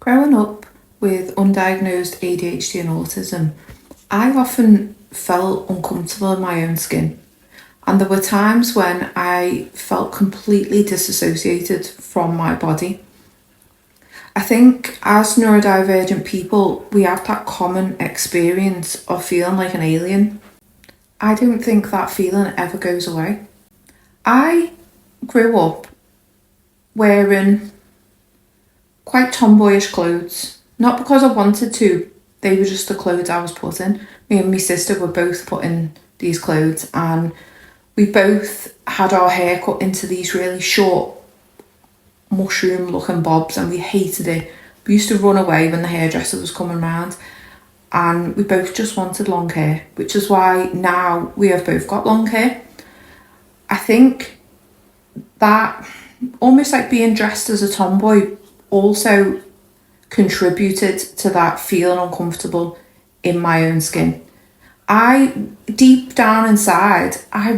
Growing up with undiagnosed ADHD and autism, I often felt uncomfortable in my own skin. And there were times when I felt completely disassociated from my body. I think as neurodivergent people, we have that common experience of feeling like an alien. I don't think that feeling ever goes away. I grew up wearing quite tomboyish clothes, not because I wanted to, they were just the clothes I was put in. Me and my sister were both put in these clothes, and we both had our hair cut into these really short mushroom looking bobs, and we hated it. We used to run away when the hairdresser was coming round, and we both just wanted long hair, which is why now we have both got long hair. I think that almost like being dressed as a tomboy also contributed to that feeling uncomfortable in my own skin. Deep down inside, I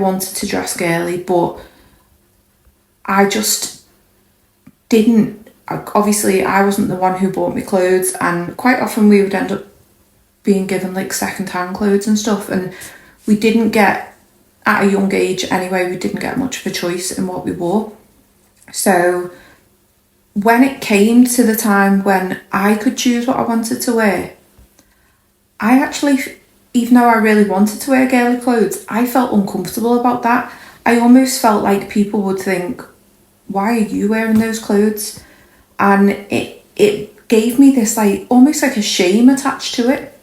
wanted to dress girly, but I just didn't. Obviously, I wasn't the one who bought me clothes, and quite often we would end up being given like second-hand clothes and stuff, and we didn't get, at a young age anyway, we didn't get much of a choice in what we wore. So when it came to the time when I could choose what I wanted to wear, I actually, even though I really wanted to wear girly clothes, I felt uncomfortable about that. I almost felt like people would think, why are you wearing those clothes? And it gave me this almost like a shame attached to it.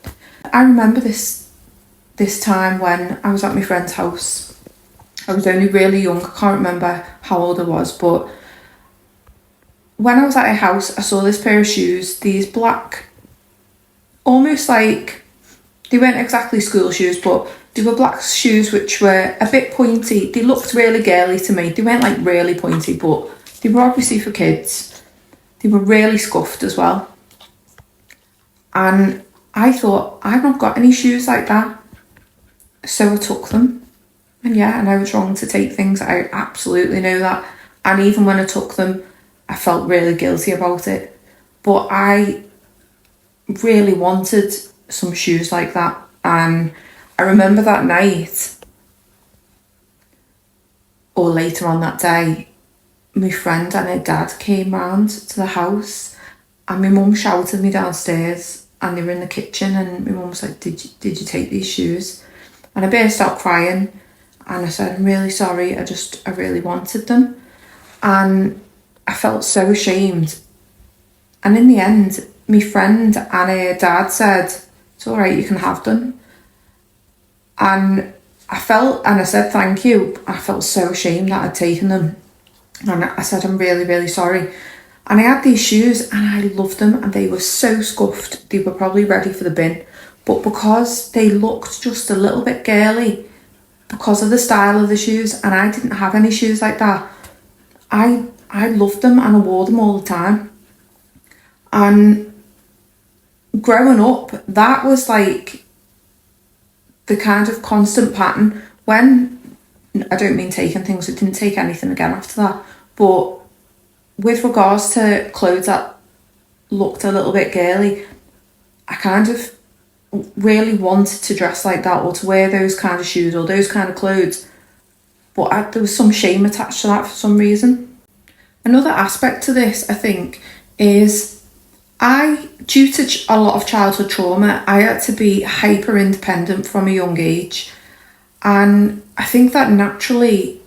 I remember this time when I was at my friend's house. I was only really young, I can't remember how old I was, but when I was at her house, I saw this pair of shoes, these black, almost like, they weren't exactly school shoes, but they were black shoes which were a bit pointy. They looked really girly to me. They weren't like really pointy, but they were obviously for kids. They were really scuffed as well. And I thought, I've not got any shoes like that. So I took them. And yeah, I know it's wrong to take things. I absolutely know that. And even when I took them, I felt really guilty about it. But I really wanted some shoes like that. And I remember that night, or later on that day, my friend and her dad came round to the house, and my mum shouted me downstairs, and they were in the kitchen, and my mum was like, did you take these shoes? And I burst out crying, and I said, I'm really sorry, I really wanted them. And I felt so ashamed. And in the end, my friend and her dad said, it's all right, you can have them. And I said thank you. I felt so ashamed that I'd taken them. And I said, I'm really, really sorry. And I had these shoes and I loved them, and they were so scuffed. They were probably ready for the bin. But because they looked just a little bit girly, because of the style of the shoes, and I didn't have any shoes like that, I loved them and I wore them all the time. And growing up, that was like the kind of constant pattern. When, I don't mean taking things, I didn't take anything again after that, but with regards to clothes that looked a little bit girly, I kind of really wanted to dress like that, or to wear those kind of shoes or those kind of clothes, but there was some shame attached to that for some reason. Another aspect to this, I think, is due to a lot of childhood trauma, I had to be hyper independent from a young age. And I think that naturally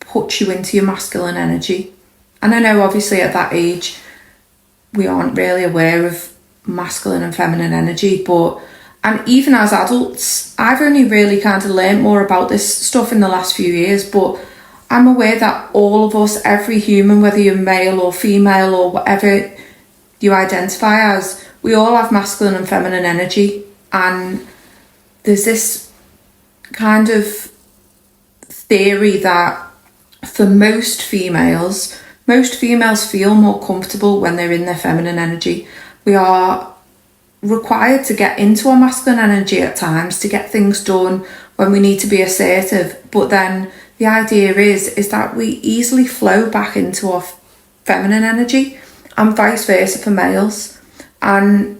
puts you into your masculine energy. And I know obviously at that age, we aren't really aware of masculine and feminine energy, and even as adults, I've only really kind of learned more about this stuff in the last few years, but I'm aware that all of us, every human, whether you're male or female or whatever you identify as, we all have masculine and feminine energy. And there's this kind of theory that for most females feel more comfortable when they're in their feminine energy. We are required to get into our masculine energy at times to get things done when we need to be assertive, but then the idea is that we easily flow back into our feminine energy. and vice versa for males. And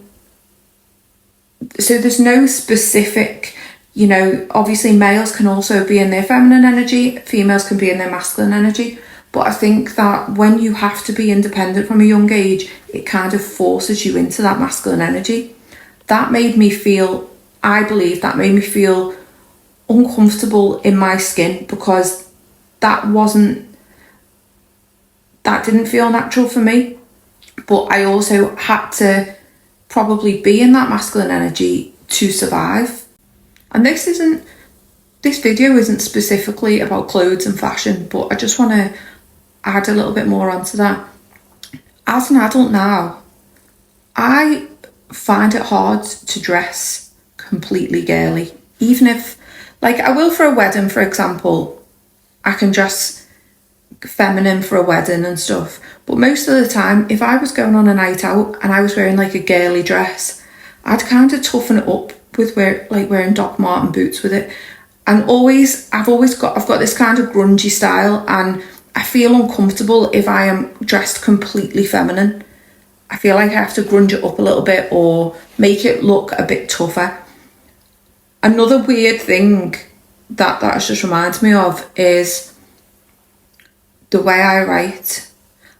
so there's no specific, obviously males can also be in their feminine energy, females can be in their masculine energy. But I think that when you have to be independent from a young age, it kind of forces you into that masculine energy. I believe that made me feel uncomfortable in my skin, because that didn't feel natural for me. But I also had to probably be in that masculine energy to survive. And this video isn't specifically about clothes and fashion, but I just want to add a little bit more onto that. As an adult now, I find it hard to dress completely girly. Even if, I will for a wedding, for example, I can dress feminine for a wedding and stuff. But most of the time, if I was going on a night out and I was wearing a girly dress, I'd kind of toughen it up with wearing Doc Marten boots with it. And I've got this kind of grungy style, and I feel uncomfortable if I am dressed completely feminine. I feel like I have to grunge it up a little bit or make it look a bit tougher. Another weird thing that has just reminded me of is the way I write.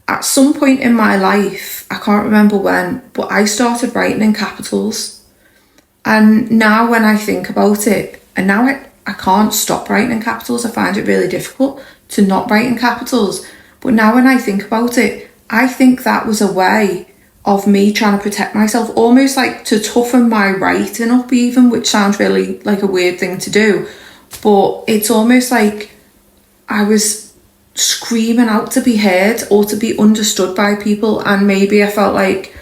At some point in my life, I can't remember when, but I started writing in capitals. And now when I think about it, and now I can't stop writing in capitals. I find it really difficult to not write in capitals. But now when I think about it, I think that was a way of me trying to protect myself, almost to toughen my writing up even, which sounds really like a weird thing to do. But it's almost like I was screaming out to be heard or to be understood by people, and maybe I felt like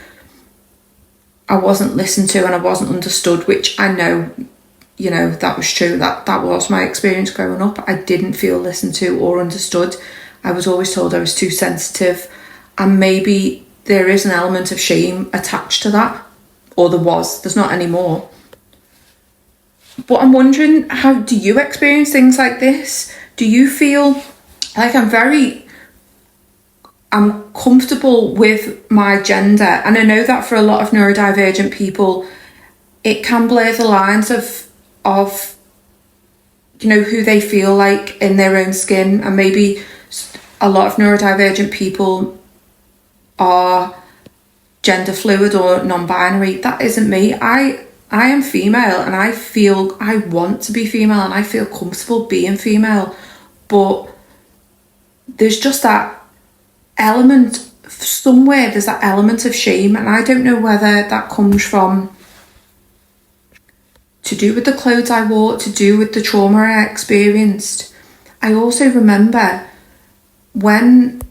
I wasn't listened to and I wasn't understood, which I know, that was true. That was my experience growing up. I didn't feel listened to or understood. I was always told I was too sensitive, and maybe there is an element of shame attached to that, or there's not anymore. But I'm wondering, how do you experience things like this? Do you feel like I'm comfortable with my gender? And I know that for a lot of neurodivergent people, it can blur the lines of who they feel like in their own skin. And maybe a lot of neurodivergent people are gender fluid or non-binary. That isn't me. I am female, and I feel I want to be female, and I feel comfortable being female. But there's just that element somewhere, there's that element of shame, and I don't know whether that comes from to do with the clothes I wore, to do with the trauma I experienced. I also remember when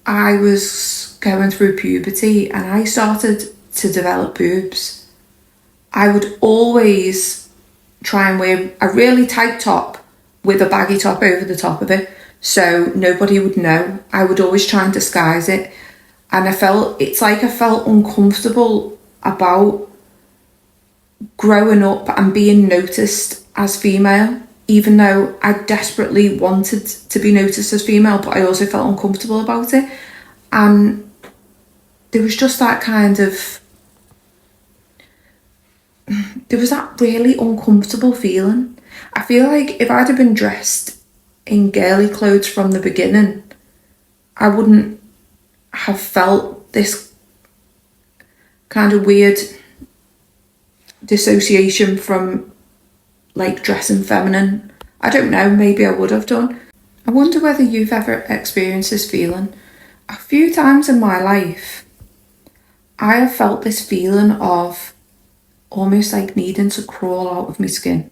I was going through puberty and I started to develop boobs, I would always try and wear a really tight top with a baggy top over the top of it, so nobody would know. I would always try and disguise it, and I felt uncomfortable about growing up and being noticed as female, even though I desperately wanted to be noticed as female, but I also felt uncomfortable about it. And there was just that there was that really uncomfortable feeling. I feel like if I'd have been dressed in girly clothes from the beginning, I wouldn't have felt this kind of weird dissociation from dressing feminine. I don't know, maybe I would have done. I wonder whether you've ever experienced this feeling. A few times in my life, I have felt this feeling of almost needing to crawl out of my skin.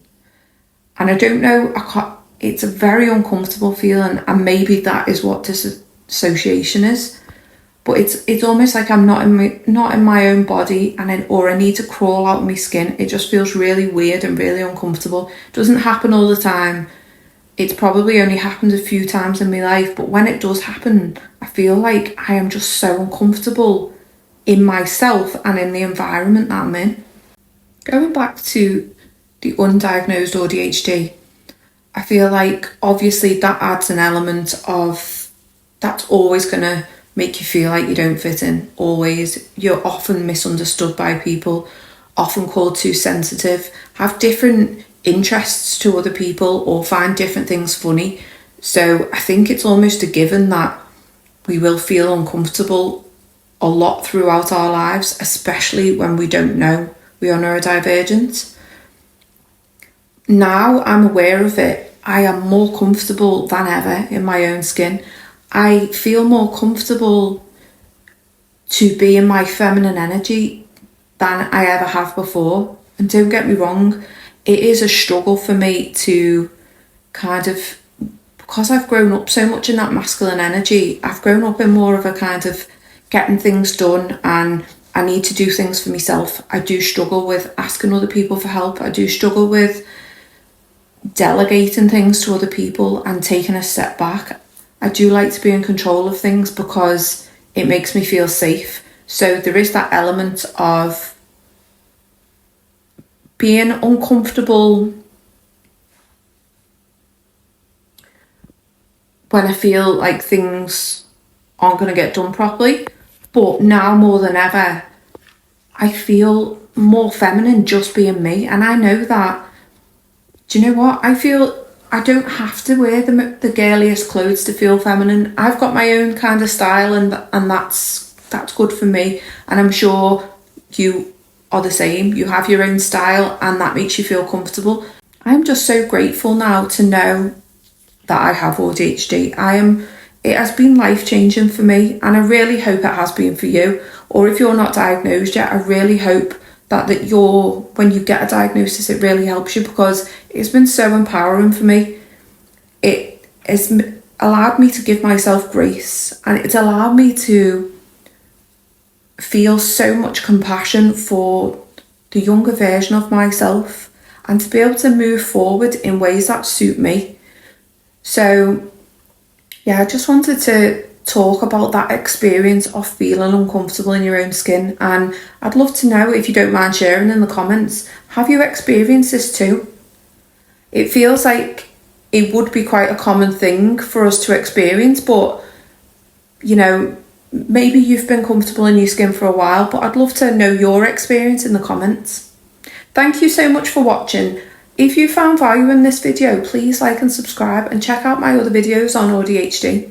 And I don't know, it's a very uncomfortable feeling, and maybe that is what dissociation is. But it's almost like I'm not in my own body, or I need to crawl out of my skin. It just feels really weird and really uncomfortable. It doesn't happen all the time. It's probably only happened a few times in my life, but when it does happen, I feel like I am just so uncomfortable in myself and in the environment that I'm in. Going back to the undiagnosed ADHD, I feel like obviously that adds an element of that's always going to make you feel like you don't fit in, always. You're often misunderstood by people, often called too sensitive, have different interests to other people, or find different things funny. So I think it's almost a given that we will feel uncomfortable a lot throughout our lives, especially when we don't know we are neurodivergent. Now I'm aware of it, I am more comfortable than ever in my own skin. I feel more comfortable to be in my feminine energy than I ever have before. And don't get me wrong, it is a struggle for me to kind of, because I've grown up so much in that masculine energy, I've grown up in more of a kind of getting things done, and I need to do things for myself. I do struggle with asking other people for help. I do struggle with delegating things to other people and taking a step back. I do like to be in control of things because it makes me feel safe. So there is that element of being uncomfortable when I feel like things aren't going to get done properly. But now more than ever, I feel more feminine just being me. And I know that, do you know what? I feel I don't have to wear the girliest clothes to feel feminine. I've got my own kind of style, and that's good for me. And I'm sure you are the same. You have your own style, and that makes you feel comfortable. I'm just so grateful now to know that I have ADHD. It has been life-changing for me, and I really hope it has been for you. Or if you're not diagnosed yet, I really hope that when you get a diagnosis, it really helps you, because it's been so empowering for me. It has allowed me to give myself grace, and it's allowed me to feel so much compassion for the younger version of myself, and to be able to move forward in ways that suit me. So yeah, I just wanted to talk about that experience of feeling uncomfortable in your own skin, and I'd love to know, if you don't mind sharing in the comments, have you experienced this too? It feels like it would be quite a common thing for us to experience, but you know, maybe you've been comfortable in your skin for a while, but I'd love to know your experience in the comments. Thank you so much for watching. If you found value in this video, please like and subscribe, and check out my other videos on ADHD.